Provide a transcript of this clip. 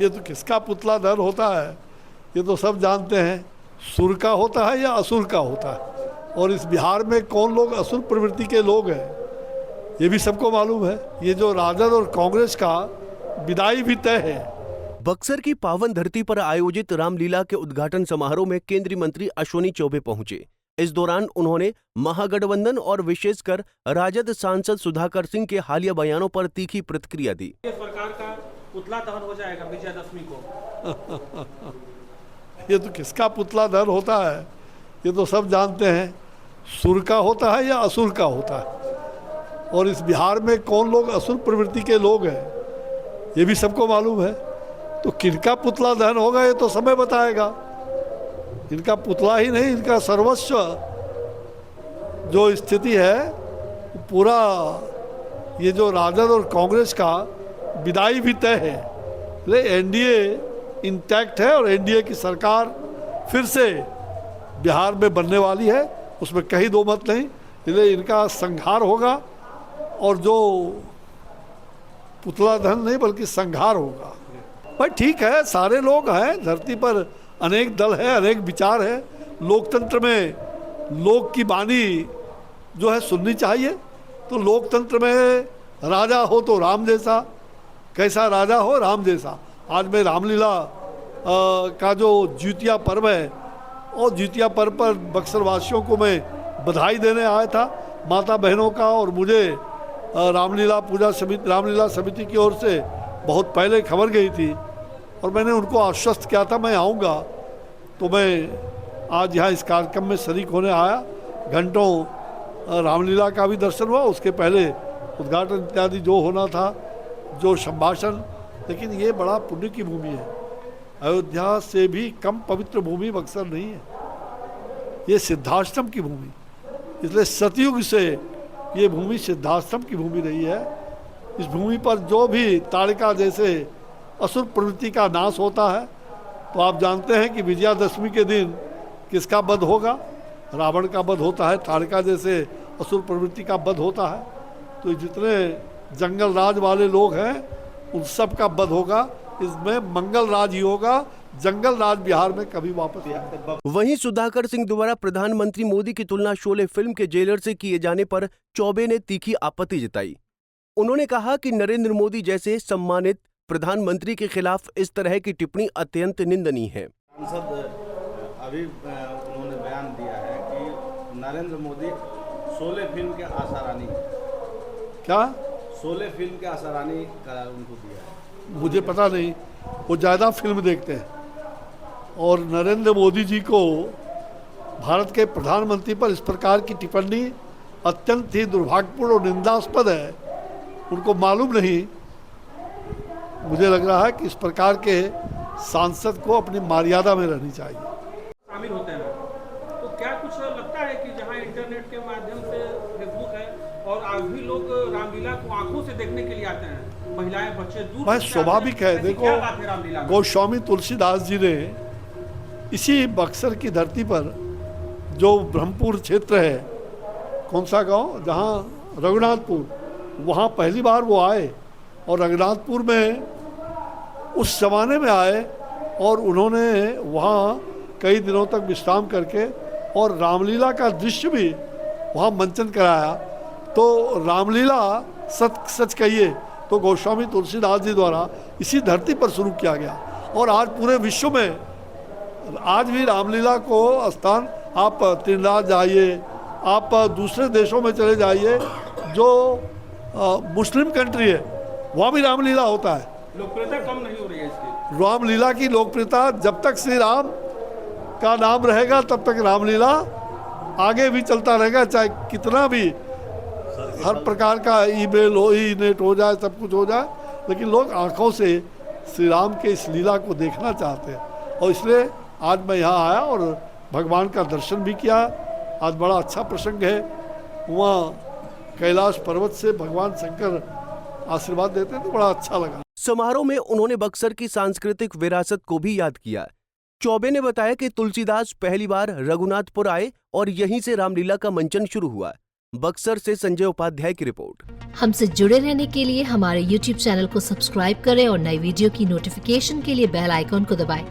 ये तो किसका पुतला दहन होता है ये तो सब जानते हैं, सुर का होता है या असुर का होता है। और इस बिहार में कौन लोग असुर प्रवृत्ति के लोग हैं ये भी सबको मालूम है। ये जो राजद और कांग्रेस का विदाई भी तय है। बक्सर की पावन धरती पर आयोजित रामलीला के उद्घाटन समारोह में केंद्रीय मंत्री अश्विनी चौबे पहुंचे। इस दौरान उन्होंने महागठबंधन और विशेषकर राजद सांसद सुधाकर सिंह के हालिया बयानों पर तीखी प्रतिक्रिया दी। सरकार का पुतला दहन हो जाएगा विजयदशमी को। ये तो किसका पुतला दहन होता है ये तो सब जानते हैं, सुर का होता है या असुर का होता है। और इस बिहार में कौन लोग असुर प्रवृत्ति के लोग हैं ये भी सबको मालूम है। तो किनका पुतला दहन होगा ये तो समय बताएगा। इनका पुतला ही नहीं, इनका सर्वस्व जो स्थिति है पूरा ये जो राजद और कांग्रेस का विदाई भी तय है। एनडीए इंटैक्ट है और एनडीए की सरकार फिर से बिहार में बनने वाली है, उसमें कहीं दो मत नहीं। इसलिए इनका संहार होगा और जो पुतला दहन नहीं बल्कि संहार होगा। भाई ठीक है, सारे लोग हैं धरती पर, अनेक दल है, अनेक विचार है। लोकतंत्र में लोक की वाणी जो है सुननी चाहिए। तो लोकतंत्र में राजा हो तो राम जैसा, कैसा राजा हो राम जैसा। आज मैं रामलीला का जो ज्योतिया पर्व है और ज्योतिया पर्व पर बक्सर वासियों को मैं बधाई देने आया था, माता बहनों का। और मुझे रामलीला समिति की ओर से बहुत पहले खबर गई थी और मैंने उनको आश्वस्त किया था मैं आऊँगा। तो मैं आज यहाँ इस कार्यक्रम में शरीक होने आया। घंटों रामलीला का भी दर्शन हुआ, उसके पहले उद्घाटन इत्यादि जो होना था, जो संभाषण। लेकिन ये बड़ा पुण्य की भूमि है। अयोध्या से भी कम पवित्र भूमि बक्सर नहीं है, ये सिद्धाश्रम की भूमि। इसलिए सतयुग से ये भूमि सिद्धाश्रम की भूमि रही है। इस भूमि पर जो भी ताड़का जैसे असुर प्रवृत्ति का नाश होता है, तो आप जानते हैं कि विजयादशमी के दिन किसका वध होगा? रावण का वध होता है, ताड़का जैसे असुर प्रवृत्ति का वध होता है। तो जितने जंगल राज वाले लोग हैं उन सब का वध होगा। इसमें मंगल राज ही होगा, जंगल राज बिहार में कभी वापस नहीं आएगा। वहीं सुधाकर सिंह द्वारा प्रधानमंत्री मोदी की तुलना शोले फिल्म के जेलर से किए जाने पर चौबे ने तीखी आपत्ति जताई। उन्होंने कहा कि नरेंद्र मोदी जैसे सम्मानित प्रधानमंत्री के खिलाफ इस तरह की टिप्पणी अत्यंत निंदनीय है। सांसद अभी उन्होंने बयान दिया है कि नरेंद्र मोदी शोले फिल्म के आसारानी, क्या शोले फिल्म के आसारानी का उनको दिया है। मुझे पता नहीं, वो ज़्यादा फिल्म देखते हैं। और नरेंद्र मोदी जी को भारत के प्रधानमंत्री पर इस प्रकार की टिप्पणी अत्यंत ही दुर्भाग्यपूर्ण और निंदास्पद है। उनको मालूम नहीं, मुझे लग रहा है कि इस प्रकार के सांसद को अपनी मर्यादा में रहनी चाहिए। शामिल होते हैं तो क्या कुछ लगता है कि जहां इंटरनेट के माध्यम से फेसबुक है और आज भी लोग रामलीला को आंखों से देखने के लिए आते हैं, महिलाएं बच्चे दूर भाई स्वाभाविक है। देखो, गोस्वामी तुलसीदास जी ने इसी बक्सर की धरती पर जो ब्रह्मपुर क्षेत्र है, कौन सा गांव, जहां रघुनाथपुर, वहां पहली बार वो आए और रघुनाथपुर में उस जमाने में आए और उन्होंने वहाँ कई दिनों तक विश्राम करके और रामलीला का दृश्य भी वहाँ मंचन कराया। तो रामलीला सच कहिए तो गोस्वामी तुलसीदास जी द्वारा इसी धरती पर शुरू किया गया और आज पूरे विश्व में आज भी रामलीला को स्थान, आप त्रिनाथ जाइए, आप दूसरे देशों में चले जाइए जो मुस्लिम कंट्री है, वहाँ भी रामलीला होता है। लोकप्रियता कम नहीं हो रही है इसकी। रामलीला की लोकप्रियता जब तक श्री राम का नाम रहेगा तब तक रामलीला आगे भी चलता रहेगा, चाहे कितना भी हर प्रकार का ईमेल हो, ई नेट हो जाए, सब कुछ हो जाए, लेकिन लोग आंखों से श्री राम के इस लीला को देखना चाहते हैं। और इसलिए आज मैं यहाँ आया और भगवान का दर्शन भी किया। आज बड़ा अच्छा प्रसंग है, वहाँ कैलाश पर्वत से भगवान शंकर आशीर्वाद देते हैं, तो बड़ा अच्छा लगा। समारोह में उन्होंने बक्सर की सांस्कृतिक विरासत को भी याद किया। चौबे ने बताया कि तुलसीदास पहली बार रघुनाथपुर आए और यहीं से रामलीला का मंचन शुरू हुआ। बक्सर से संजय उपाध्याय की रिपोर्ट। हमसे जुड़े रहने के लिए हमारे YouTube चैनल को सब्सक्राइब करें और नई वीडियो की नोटिफिकेशन के लिए बेल आइकॉन को दबाएं।